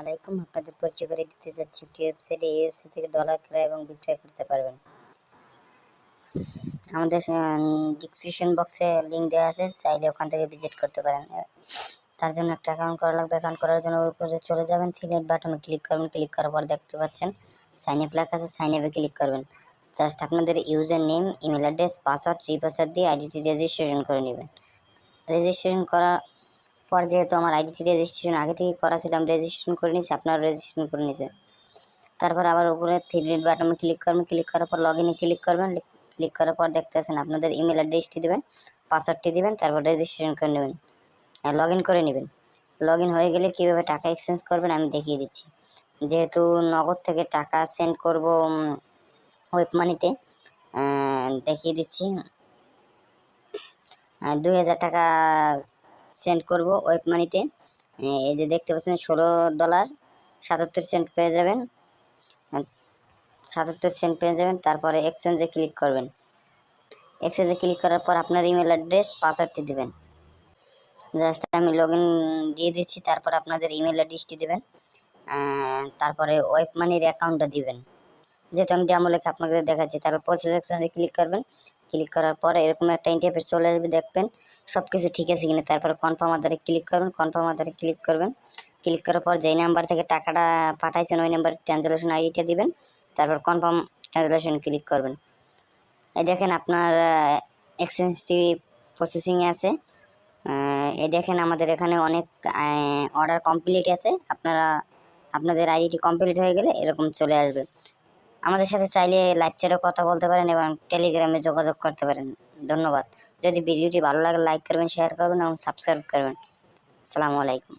আলাইকুম। আপনাদের পরিচয় করে দিতে যাচ্ছি একটি ওয়েবসাইট। এই ওয়েবসাইট থেকে ডলার ক্রয় এবং বিক্রয় করতে পারবেন। আমাদের ডিসক্রিপশন বক্সে লিঙ্ক দেওয়া আছে, চাইলে ওখান থেকে ভিজিট করতে পারেন। তার জন্য একটা অ্যাকাউন্ট করা লাগবে। অ্যাকাউন্ট করার জন্য উপরে চলে যাবেন, থ্রি বাটনে ক্লিক করবেন। ক্লিক করার পর দেখতে পাচ্ছেন সাইন আপ লেখা আছে, সাইন আপে ক্লিক করবেন। জাস্ট আপনাদের user name, email address, password, re-password দিয়ে আইডিটি রেজিস্ট্রেশন করে নেবেন। রেজিস্ট্রেশন করার পর যেহেতু আমার আইডিটি রেজিস্ট্রেশন আগে থেকে করা ছিল, আমি রেজিস্ট্রেশন করে নিয়েছি, আপনারা রেজিস্ট্রেশন করে নেবেন। তারপর আবার উপরে থ্রি বাটনে ক্লিক করবেন। ক্লিক করার পর লগ ইনে ক্লিক করবেন। ক্লিক করার পর দেখতে পাচ্ছেন আপনাদের ইমেল অ্যাড্রেসটি দেবেন, পাসওয়ার্ডটি দেবেন, তারপর রেজিস্ট্রেশন করে নেবেন, লগ ইন করে নেবেন। লগ ইন হয়ে গেলে কীভাবে টাকা এক্সচেঞ্জ করবেন আমি দেখিয়ে দিচ্ছি। যেহেতু নগদ থেকে টাকা সেন্ড করব ওয়েব মানিতে, দেখিয়ে দিচ্ছি। 2000 টাকা সেন্ড করব ওয়েব মানিতে। এই যে দেখতে পাচ্ছেন $16.77 পেয়ে যাবেন, 77 সেন্ট পেয়ে যাবেন। তারপরে এক্সচেঞ্জে ক্লিক করবেন। এক্সচেঞ্জে ক্লিক করার পর আপনার ইমেল অ্যাড্রেস, পাসওয়ার্ডটি দেবেন। জাস্ট আমি লগ ইন দিয়ে দিচ্ছি। তারপর আপনাদের ইমেল অ্যাড্রেসটি দেবেন, তারপরে ওয়েব মানির অ্যাকাউন্টটা দিবেন, যেটা আমি ডেমো লেখা আপনাদের দেখাচ্ছি। তারপর প্রসেস এক্সচেঞ্জে ক্লিক করবেন। ক্লিক করার পরে এরকম একটা ইন্টারফেস চলে আসবে, দেখবেন সব কিছু ঠিক আছে কিনা। তারপরে কনফার্ম আধারে ক্লিক করবেন। কনফার্ম আধারে ক্লিক করবেন। ক্লিক করার পর যেই নাম্বার থেকে টাকাটা পাঠাইছেন ওই নাম্বারে ট্রানজ্যাকশন আইডিটা দিবেন। তারপর কনফার্ম ট্রানজ্যাকশন ক্লিক করবেন। এই দেখেন আপনার এক্সচেঞ্জটি প্রসেসিংয়ে আছে। এই দেখেন আমাদের এখানে অনেক অর্ডার কমপ্লিট আছে। আপনাদের আইডিটি কমপ্লিট হয়ে গেলে এরকম চলে আসবে। আমাদের সাথে চাইলে লাইভ চ্যাটে কথা বলতে পারেন এবং টেলিগ্রামে যোগাযোগ করতে পারেন। ধন্যবাদ। যদি ভিডিওটি ভালো লাগে লাইক করবেন, শেয়ার করবেন এবং সাবস্ক্রাইব করবেন। আসসালামু আলাইকুম।